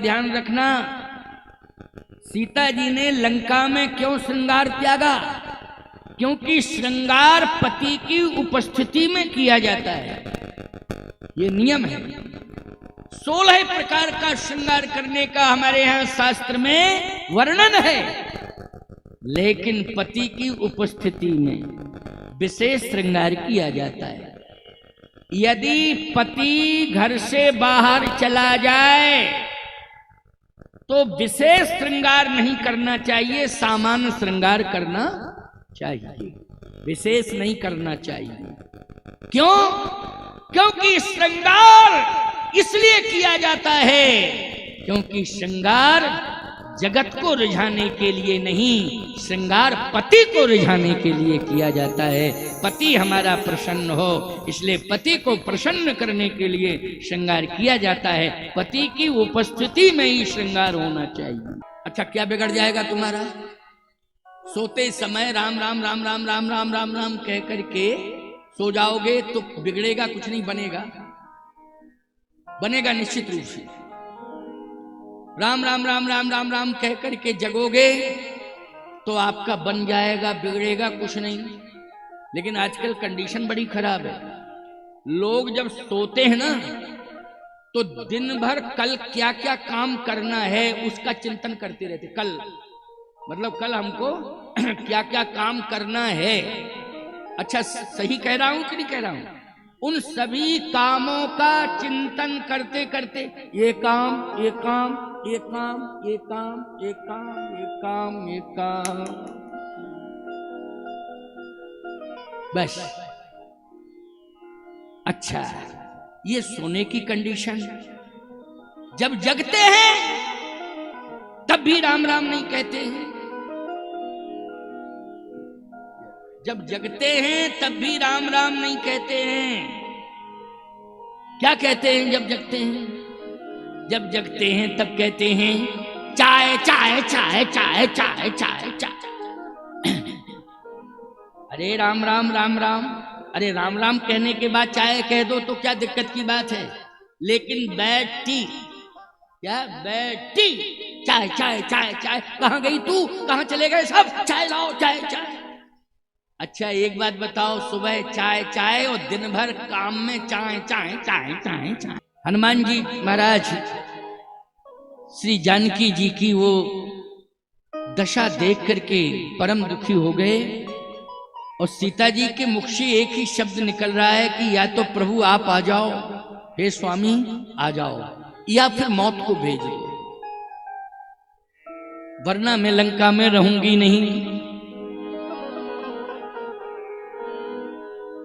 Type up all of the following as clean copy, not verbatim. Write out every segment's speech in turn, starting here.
ध्यान रखना, सीता जी ने लंका में क्यों श्रृंगार त्यागा? क्योंकि श्रृंगार पति की उपस्थिति में किया जाता है, ये नियम है। 16 प्रकार का श्रृंगार करने का हमारे यहां शास्त्र में वर्णन है, लेकिन पति की उपस्थिति में विशेष श्रृंगार किया जाता है। यदि पति घर से बाहर चला जाए तो विशेष श्रृंगार नहीं करना चाहिए, सामान्य श्रृंगार करना चाहिए, विशेष नहीं करना चाहिए। क्यों? क्योंकि श्रृंगार इसलिए किया जाता है क्योंकि श्रृंगार जगत को रिझाने के लिए नहीं, श्रृंगार पति को रिझाने के लिए किया जाता है। पति हमारा प्रसन्न हो, इसलिए पति को प्रसन्न करने के लिए श्रृंगार किया जाता है। पति की उपस्थिति में ही श्रृंगार होना चाहिए। अच्छा, क्या बिगड़ जाएगा तुम्हारा? सोते समय राम राम राम राम राम राम राम राम कह करके सो जाओगे तो बिगड़ेगा कुछ नहीं, बनेगा? बनेगा निश्चित रूप से। राम राम राम राम राम राम कह करके जगोगे तो आपका बन जाएगा, बिगड़ेगा कुछ नहीं। लेकिन आजकल कंडीशन बड़ी खराब है। लोग जब सोते हैं ना तो दिन भर कल क्या क्या काम करना है उसका चिंतन करते रहते। कल मतलब कल हमको क्या क्या काम करना है। अच्छा, सही कह रहा हूं कि नहीं कह रहा हूं? उन सभी कामों का चिंतन करते करते ये काम ये काम ये काम ये काम ये काम ये काम ये काम, बस। अच्छा, ये सोने की कंडीशन। जब जगते हैं तब भी राम राम नहीं कहते हैं। जब जगते हैं तब भी राम राम नहीं कहते हैं। क्या कहते हैं जब जगते हैं? जब जगते हैं तब कहते हैं चाय चाय चाय चाय चाय चाय चाय। अरे राम राम राम राम, अरे राम राम कहने के बाद चाय कह दो तो क्या दिक्कत की बात है? लेकिन बैठी, क्या बैठी, चाय चाय चाय चाय, कहां गई तू, कहां चले गए सब, चाय लाओ चाय चाय। अच्छा, एक बात बताओ, सुबह चाय चाय और दिन भर काम में चाय चाय चाय चाय चाय। हनुमान जी महाराज श्री जानकी जी की वो दशा देख करके परम दुखी हो गए और सीता जी के मुख से एक ही शब्द निकल रहा है कि या तो प्रभु आप आ जाओ, हे स्वामी आ जाओ, या फिर मौत को भेज दो, वरना मैं लंका में रहूंगी नहीं।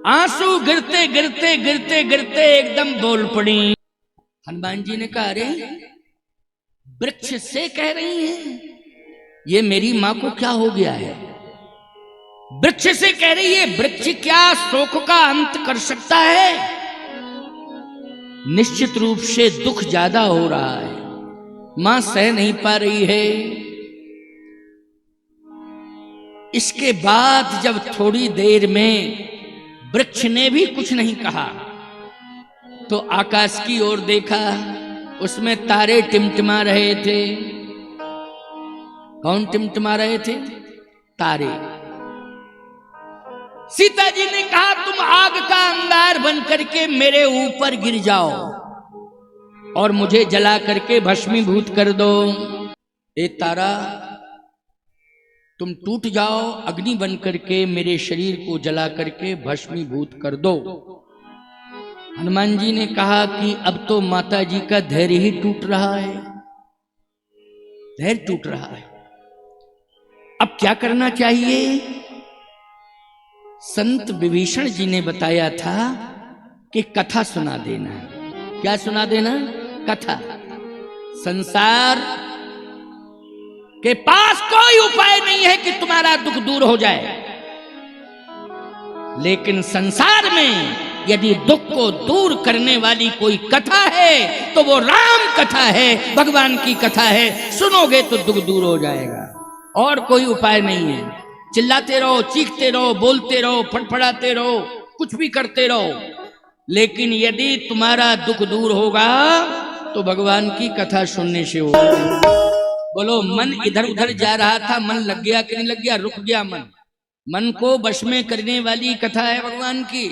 आंसू गिरते गिरते गिरते गिरते एकदम बोल पड़ी। हनुमान जी ने कहा, अरे वृक्ष से कह रही हैं, ये मेरी मां को क्या हो गया है? वृक्ष से कह रही है, वृक्ष क्या शोक का अंत कर सकता है? निश्चित रूप से दुख ज्यादा हो रहा है, मां सह नहीं पा रही है। इसके बाद जब थोड़ी देर में वृक्ष ने भी कुछ नहीं कहा तो आकाश की ओर देखा, उसमें तारे टिमटिमा रहे थे। कौन टिमटिमा रहे थे? तारे। सीता जी ने कहा, तुम आग का अंगार बन करके मेरे ऊपर गिर जाओ और मुझे जला करके भस्मीभूत कर दो। ए तारा, तुम टूट जाओ, अग्नि बन करके मेरे शरीर को जला करके भस्मीभूत कर दो। हनुमान जी ने कहा कि अब तो माता जी का धैर्य ही टूट रहा है, धैर्य टूट रहा है, अब क्या करना चाहिए? संत विभीषण जी ने बताया था कि कथा सुना देना। क्या सुना देना? कथा। संसार के पास कोई उपाय नहीं है कि तुम्हारा दुख दूर हो जाए, लेकिन संसार में यदि दुख को दूर करने वाली कोई कथा है तो वो राम कथा है, भगवान की कथा है। सुनोगे तो दुख दूर हो जाएगा, और कोई उपाय नहीं है। चिल्लाते रहो, चीखते रहो, बोलते रहो, फड़फड़ाते रहो, कुछ भी करते रहो, लेकिन यदि तुम्हारा दुख दूर होगा तो भगवान की कथा सुनने से हो। बोलो, मन इधर उधर जा रहा था, मन लग गया कि नहीं लग गया? रुक गया मन। मन को वश में करने वाली कथा है भगवान की।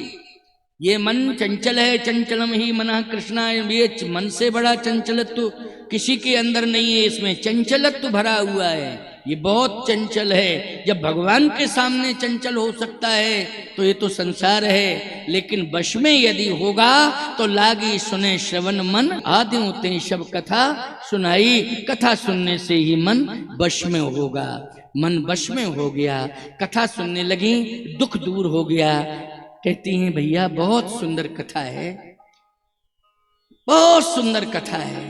ये मन चंचल है, चंचलम ही मनः कृष्णा। ये मन से बड़ा चंचलत्व किसी के अंदर नहीं है। इसमें चंचलत्व भरा हुआ है, ये बहुत चंचल है। जब भगवान के सामने चंचल हो सकता है तो ये तो संसार है। लेकिन वश में यदि होगा तो लागी सुने श्रवण मन, आदि होते सब कथा सुनाई। कथा सुनने से ही मन वश में होगा। मन वश में हो गया, कथा सुनने लगी, दुख दूर हो गया। कहती हैं भैया बहुत सुंदर कथा है, बहुत सुंदर कथा है।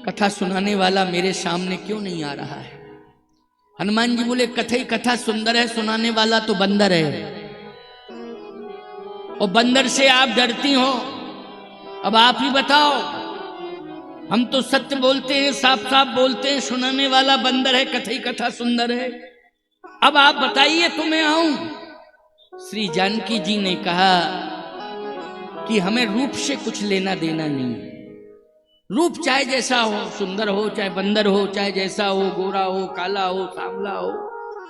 कथा सुनाने वाला मेरे सामने क्यों नहीं आ रहा है? हनुमान जी बोले, कथा सुंदर है, सुनाने वाला तो बंदर है। और बंदर से आप डरती हो? अब आप ही बताओ। हम तो सत्य बोलते हैं, साफ साफ बोलते हैं, सुनाने वाला बंदर है, कथा सुंदर है। अब आप बताइए तो मैं आऊं। श्री जानकी जी ने कहा कि हमें रूप से कुछ लेना देना नहीं। रूप चाहे जैसा हो, सुंदर हो चाहे बंदर हो, चाहे जैसा हो, गोरा हो, काला हो, सांवला हो,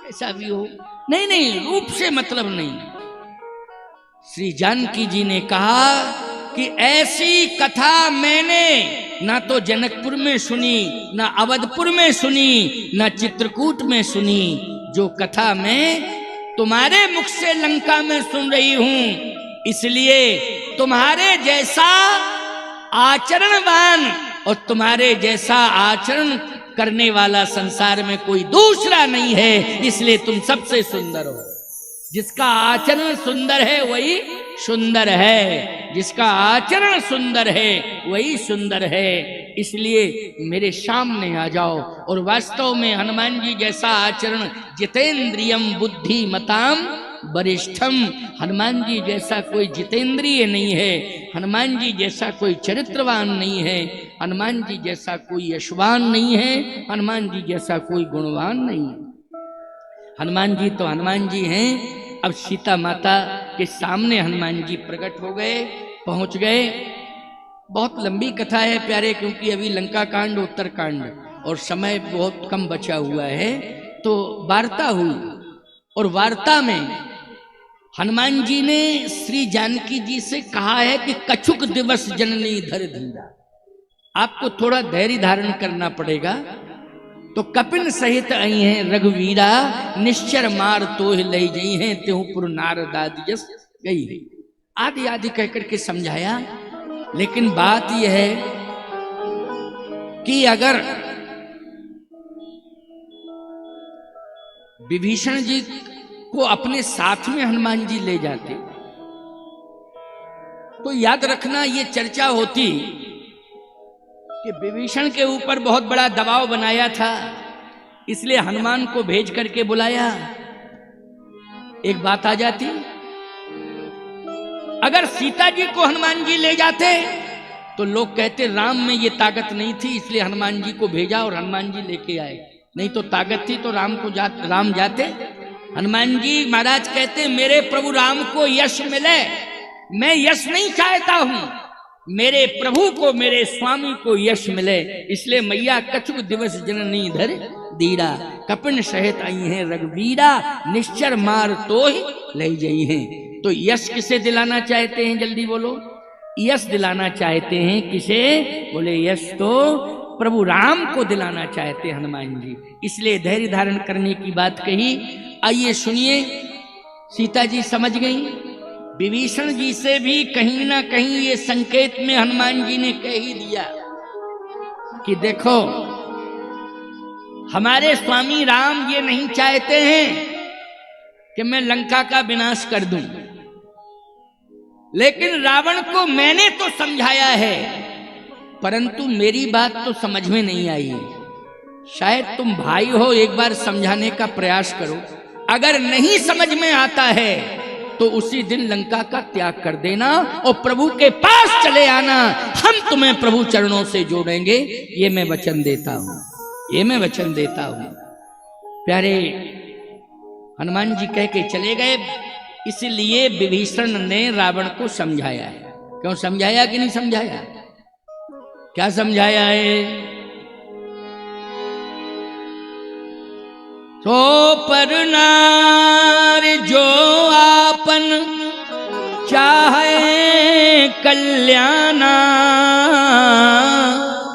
ऐसा भी हो, नहीं नहीं, रूप से मतलब नहीं। श्री जानकी जी ने कहा कि ऐसी कथा मैंने ना तो जनकपुर में सुनी, ना अवधपुर में सुनी, ना चित्रकूट में सुनी। जो कथा मैं तुम्हारे मुख से लंका में सुन रही हूं, इसलिए तुम्हारे जैसा आचरणवान और तुम्हारे जैसा आचरण करने वाला संसार में कोई दूसरा नहीं है। इसलिए तुम सबसे सुंदर हो। जिसका आचरण सुंदर है वही सुंदर है, जिसका आचरण सुंदर है वही सुंदर है। इसलिए मेरे सामने आ जाओ। और वास्तव में हनुमान जी जैसा आचरण, जितेंद्रियम बुद्धिमताम वरिष्ठम, हनुमान जी जैसा कोई जितेंद्रिय नहीं है, हनुमान जी जैसा कोई चरित्रवान नहीं है, हनुमान जी जैसा कोई यशवान नहीं है, हनुमान जी जैसा कोई गुणवान नहीं है। हनुमान जी तो हनुमान जी हैं। अब सीता माता के सामने हनुमान जी प्रकट हो गए, पहुंच गए। बहुत लंबी कथा है प्यारे, क्योंकि अभी लंका कांड, उत्तर कांड और समय बहुत कम बचा हुआ है। तो वार्ता हुई, और वार्ता में हनुमान जी ने श्री जानकी जी से कहा है कि कछुक दिवस जननी धर धीरा। आपको थोड़ा धैर्य धारण करना पड़ेगा। तो कपिन सहित आई हैं रघुवीरा, निश्चर मार तो लई गई हैं, त्योपुर नारदादि जस गई। आदि आदि कहकर के समझाया। लेकिन बात यह है कि अगर विभीषण जी को अपने साथ में हनुमान जी ले जाते तो याद रखना ये चर्चा होती कि विभीषण के ऊपर बहुत बड़ा दबाव बनाया था, इसलिए हनुमान को भेज करके बुलाया। एक बात आ जाती, अगर सीता जी को हनुमान जी ले जाते तो लोग कहते राम में ये ताकत नहीं थी, इसलिए हनुमान जी को भेजा और हनुमान जी लेके आए। नहीं तो ताकत थी तो राम जाते। हनुमान जी महाराज कहते मेरे प्रभु राम को यश मिले, मैं यश नहीं चाहता हूं, मेरे प्रभु को, मेरे स्वामी को यश मिले। इसलिए मैया कछुक दिवस जननी धर धीरा, कपिन सहित आई हैं रघुवीरा, निश्चर मार तो ही ले गई हैं। तो यश किसे दिलाना चाहते हैं? जल्दी बोलो। यश दिलाना चाहते हैं किसे? बोले यश तो प्रभु राम को दिलाना चाहते हैं हनुमान जी। इसलिए धैर्य धारण करने की बात कही। आइए सुनिए। सीता जी समझ गई, विभीषण जी से भी कहीं ना कहीं ये संकेत में हनुमान जी ने कह ही दिया कि देखो हमारे स्वामी राम ये नहीं चाहते हैं कि मैं लंका का विनाश कर दूं, लेकिन रावण को मैंने तो समझाया है, परंतु मेरी बात तो समझ में नहीं आई है। शायद तुम भाई हो, एक बार समझाने का प्रयास करो। अगर नहीं समझ में आता है तो उसी दिन लंका का त्याग कर देना और प्रभु के पास चले आना। हम तुम्हें प्रभु चरणों से जोड़ेंगे, ये मैं वचन देता हूं, ये मैं वचन देता हूं। प्यारे हनुमान जी कह के चले गए। इसलिए विभीषण ने रावण को समझाया है, क्यों समझाया कि नहीं समझाया? क्या समझाया है? तो पर नार जो आपन चाहे कल्याणा,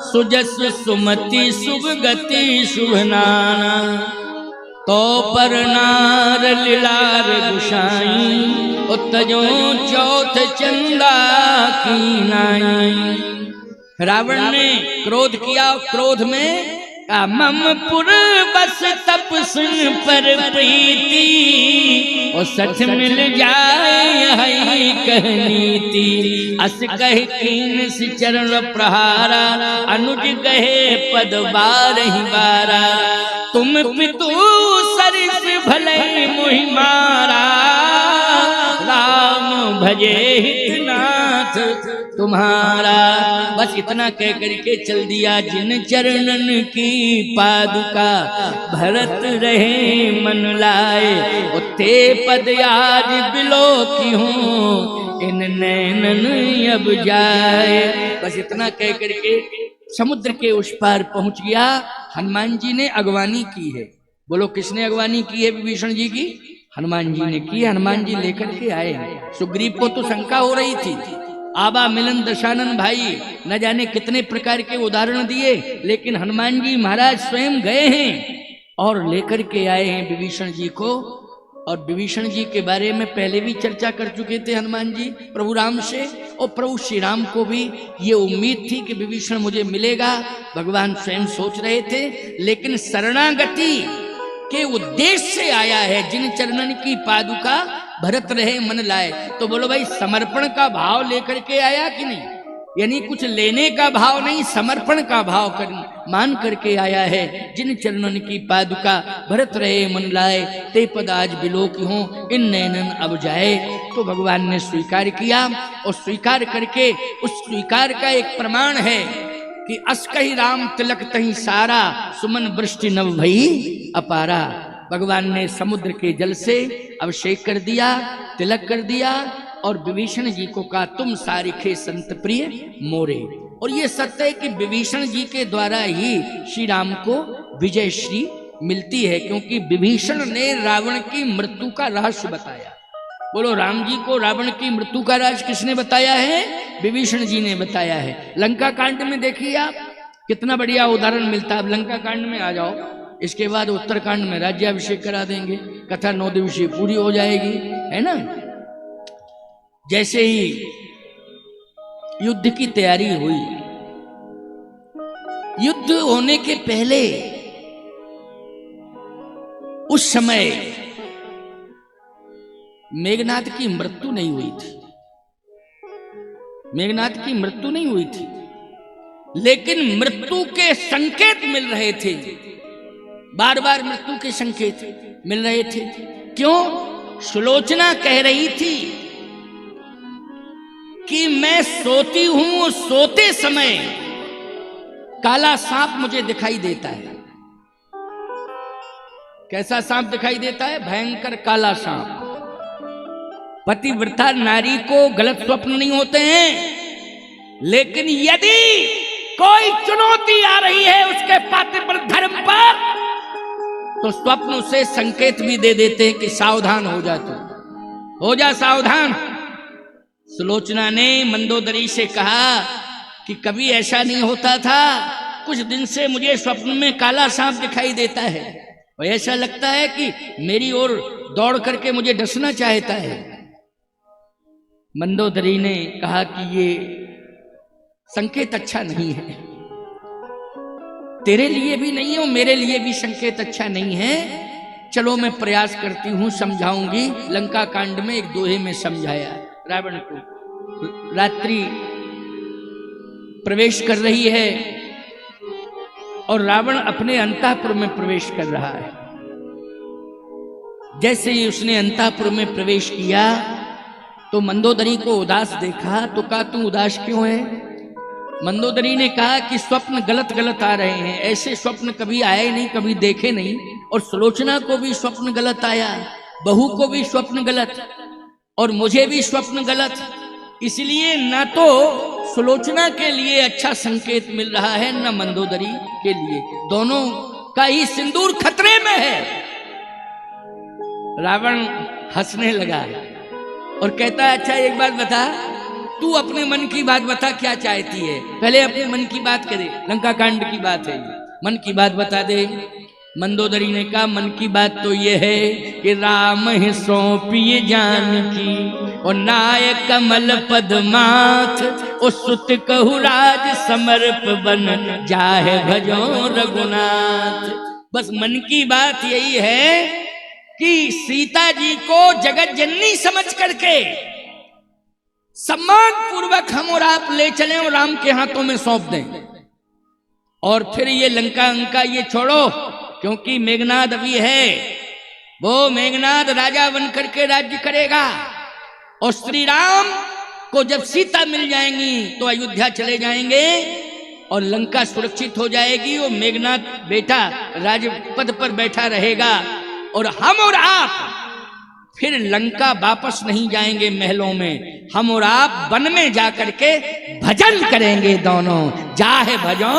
सुजस सुमति शुभ गति शुभ नाना। तो पर नार लीलार गुसाई, उत्तजो चौथ चंदा की नाई। रावण ने क्रोध किया, क्रोध में मम पुर बस तप सुन पर प्रीति, और सच मिल जाए है कहनीति। अस कह कीन से चरण प्रहारा, अनुज गहे पद बारहि बारा। तुम पितु सरिस भले मोहि मारा, राम भजे हितनाथ तुम्हारा। बस इतना कह करके चल दिया। जिन चरणन की पादुका, भरत रहे मन लाए। उते पद आज बिलो की हूँ, इन नैनन अब जाए। बस इतना कह करके समुद्र के उस पार पहुंच गया। हनुमान जी ने अगवानी की है। बोलो किसने अगवानी की है विभीषण जी की? हनुमान जी ने की। हनुमान जी लेकर के आए। सुग्रीव को तो शंका हो रही थी, आबा मिलन दशानन भाई न जाने कितने प्रकार के उदाहरण दिए, लेकिन हनुमान जी महाराज स्वयं गए हैं और लेकर के आए हैं विभीषण जी को। और विभीषण जी के बारे में पहले भी चर्चा कर चुके थे हनुमान जी प्रभु राम से, और प्रभु श्री राम को भी ये उम्मीद थी कि विभीषण मुझे मिलेगा। भगवान स्वयं सोच रहे थे, लेकिन शरणागति के उद्देश्य से आया है। जिन चरणन की पादुका भरत रहे मन लाए। तो बोलो भाई, समर्पण का भाव लेकर के आया कि नहीं? यानी कुछ लेने का भाव नहीं, समर्पण का भाव मान करके आया है। जिन चरणन की पादुका भरत रहे मन लाए, ते पद आज बिलोक हों, इन नैनन अब जाए। तो भगवान ने स्वीकार किया, और स्वीकार करके उस स्वीकार का एक प्रमाण है कि अस कही राम तिलक तही सारा, सुमन वृष्टि नव भई अपारा। भगवान ने समुद्र के जल से अभिषेक कर दिया, तिलक कर दिया, और विभीषण जी को कहा तुम सारिखे संत प्रिय मोरे। और ये सत्य है कि विभीषण जी के द्वारा ही श्री राम को विजय श्री मिलती है, क्योंकि विभीषण ने रावण की मृत्यु का रहस्य बताया। बोलो, राम जी को रावण की मृत्यु का राज किसने बताया है? विभीषण जी ने बताया है। लंका कांड में देखिए आप, कितना बढ़िया उदाहरण मिलता है। अब लंका कांड में आ जाओ, इसके बाद उत्तरकांड में राज्याभिषेक करा देंगे, कथा 9 दिवसीय पूरी हो जाएगी, है ना। जैसे ही युद्ध की तैयारी हुई, युद्ध होने के पहले उस समय मेघनाद की मृत्यु नहीं हुई थी। मेघनाद की मृत्यु नहीं हुई थी, लेकिन मृत्यु के संकेत मिल रहे थे। बार बार मृत्यु के संकेत मिल रहे थे। क्यों? सुलोचना कह रही थी कि मैं सोती हूं, सोते समय काला सांप मुझे दिखाई देता है। कैसा सांप दिखाई देता है? भयंकर काला सांप। पतिव्रता नारी को गलत स्वप्न नहीं होते हैं, लेकिन यदि कोई चुनौती आ रही है उसके पातिव्रत धर्म पर, तो स्वप्न उसे संकेत भी दे देते हैं कि सावधान हो जा, तू हो जा सावधान। सुलोचना ने मंदोदरी से कहा कि कभी ऐसा नहीं होता था, कुछ दिन से मुझे स्वप्न में काला सांप दिखाई देता है, और ऐसा लगता है कि मेरी ओर दौड़ करके मुझे डसना चाहता है। मंदोदरी ने कहा कि ये संकेत अच्छा नहीं है, तेरे लिए भी नहीं है और मेरे लिए भी संकेत अच्छा नहीं है। चलो मैं प्रयास करती हूं, समझाऊंगी। लंका कांड में एक दोहे में समझाया। रावण को रात्रि प्रवेश कर रही है और रावण अपने अंतःपुर में प्रवेश कर रहा है। जैसे ही उसने अंतःपुर में प्रवेश किया तो मंदोदरी को उदास देखा, तो कहा तू उदास क्यों है? मंदोदरी ने कहा कि स्वप्न गलत गलत आ रहे हैं, ऐसे स्वप्न कभी आए नहीं, कभी देखे नहीं। और सुलोचना को भी स्वप्न गलत आया, बहू को भी स्वप्न गलत, और मुझे भी स्वप्न गलत। इसलिए न तो सुलोचना के लिए अच्छा संकेत मिल रहा है न मंदोदरी के लिए, दोनों का ही सिंदूर खतरे में है। रावण हंसने लगा और कहता है अच्छा एक बात बता, तू अपने मन की बात बता, क्या चाहती है? पहले अपने मन की बात करे, लंका कांड की बात है, मन की बात बता दे। मंदोदरी ने कहा मन की बात तो ये है कि राम ही सौंपिए जानकी और नाय कमल पदमाथ और सुत कहु राज समर्प बन जाहे भजो रघुनाथ। बस मन की बात यही है कि सीता जी को जगत जननी समझ करके सम्मान पूर्वक हम और आप ले चलें और राम के हाथों में सौंप दें, और फिर ये लंका अंका ये छोड़ो, क्योंकि मेघनाद अभी है, वो मेघनाद राजा बन करके राज्य करेगा और श्री राम को जब सीता मिल जाएंगी तो अयोध्या चले जाएंगे और लंका सुरक्षित हो जाएगी और मेघनाद बेटा राजपद पर बैठा रहेगा और हम और आप फिर लंका वापस नहीं जाएंगे महलों में, हम और आप वन में जाकर के भजन करेंगे दोनों, जाहे भजो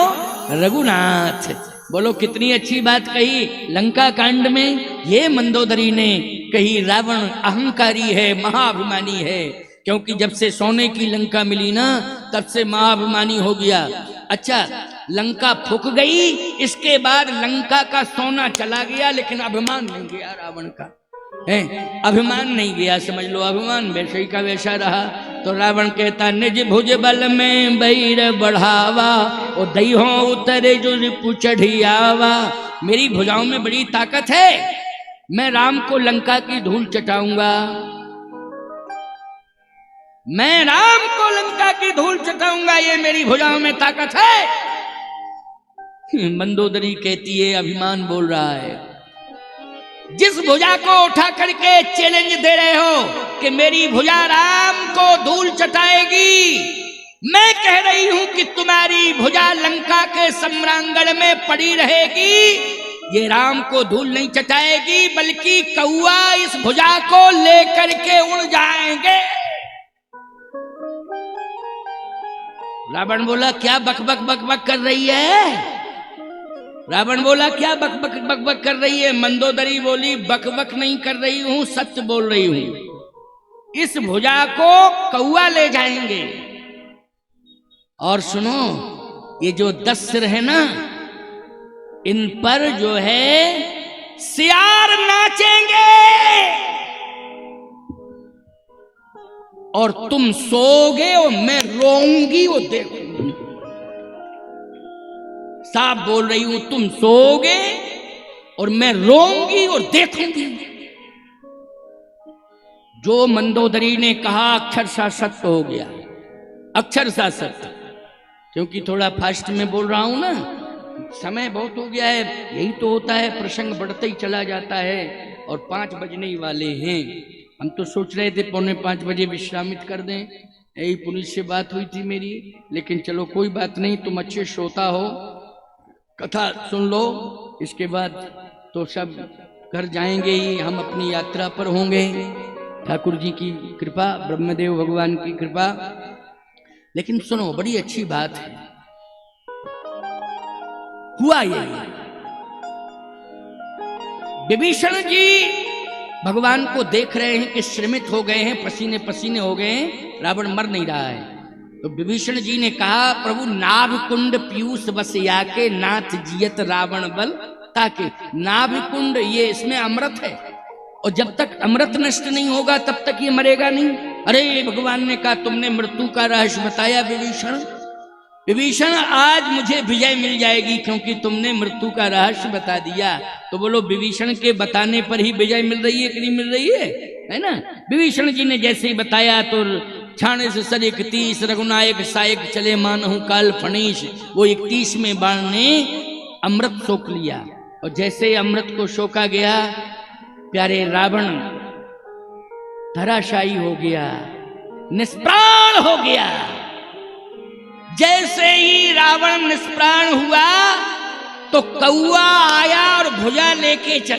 रघुनाथ। बोलो कितनी अच्छी बात कही लंका कांड में ये मंदोदरी ने कही। रावण अहंकारी है, महाअभिमानी है, क्योंकि जब से सोने की लंका मिली ना तब से महाअभिमानी हो गया। अच्छा लंका फूक गई, इसके बाद लंका का सोना चला गया लेकिन अभिमान नहीं गया रावण का, है अभिमान नहीं गया, समझ लो अभिमान वैसे का वैसा रहा। तो रावण कहता निज भुज बल में बैर बढ़ावा और दईहो उतरे जो रिपु चढ़ियावा। मेरी भुजाओं में बड़ी ताकत है, मैं राम को लंका की धूल चटाऊंगा, मैं राम को लंका की धूल चटाऊंगा, ये मेरी भुजाओं में ताकत है। मंदोदरी कहती है अभिमान बोल रहा है। जिस भुजा को उठा करके चैलेंज दे रहे हो कि मेरी भुजा राम को धूल चटाएगी, मैं कह रही हूं कि तुम्हारी भुजा लंका के सम्रांगण में पड़ी रहेगी, ये राम को धूल नहीं चटाएगी बल्कि कौआ इस भुजा को लेकर के उड़ जाएंगे। रावण बोला क्या बक बक बक बक कर रही है? रावण बोला क्या बक बक बक बक कर रही है? मंदोदरी बोली बक बक नहीं कर रही हूं, सच बोल रही हूं, इस भुजा को कौआ ले जाएंगे। और सुनो ये जो 10 सिर है ना, इन पर जो है सियार नाचेंगे और तुम सोओगे और मैं रोऊंगी वो देखूंगी। साफ बोल रही हूं, तुम सोओगे और मैं रोऊंगी और देखूंगी। जो मंदोदरी ने कहा अक्षरशः सत्य हो गया, अक्षरशः सत्य। क्योंकि थोड़ा फास्ट में बोल रहा हूं ना, समय बहुत हो गया है, यही तो होता है, प्रसंग बढ़ता ही चला जाता है और 5 बजने ही वाले हैं। हम तो सोच रहे थे 4:45 बजे विश्रामित कर दें, यही पुलिस से बात हुई थी मेरी, लेकिन चलो कोई बात नहीं, तुम अच्छे श्रोता हो, कथा सुन लो, इसके बाद तो सब घर जाएंगे ही, हम अपनी यात्रा पर होंगे, ठाकुर जी की कृपा, ब्रह्मदेव भगवान की कृपा। लेकिन सुनो बड़ी अच्छी बात है, हुआ ये विभीषण जी भगवान को देख रहे हैं कि श्रमित हो गए हैं, पसीने पसीने हो गए हैं, रावण मर नहीं रहा है। तो विभीषण जी ने कहा प्रभु नाभ कुंड पीयूष बस याके नाथ जियत रावण बल ताके। नाभ कुंड ये इसमें अमृत है और जब तक अमृत नष्ट नहीं होगा तब तक ये मरेगा नहीं। अरे भगवान ने कहा तुमने मृत्यु का रहस्य बताया विभीषण, विभीषण आज मुझे विजय मिल जाएगी क्योंकि तुमने मृत्यु का रहस्य बता दिया। तो बोलो विभीषण के बताने पर ही विजय मिल रही है कि नहीं मिल रही है ना? विभीषण जी ने जैसे ही बताया तो छाने से सर 31 रघुनायक सायक चले मानहु काल फणीश, वो 31 में बाण ने अमृत सोख लिया और जैसे अमृत को सोखा गया प्यारे रावण धराशायी हो गया, निष्प्राण हो गया। जैसे ही रावण निष्प्राण हुआ तो कौआ आया और भुजा लेके चला।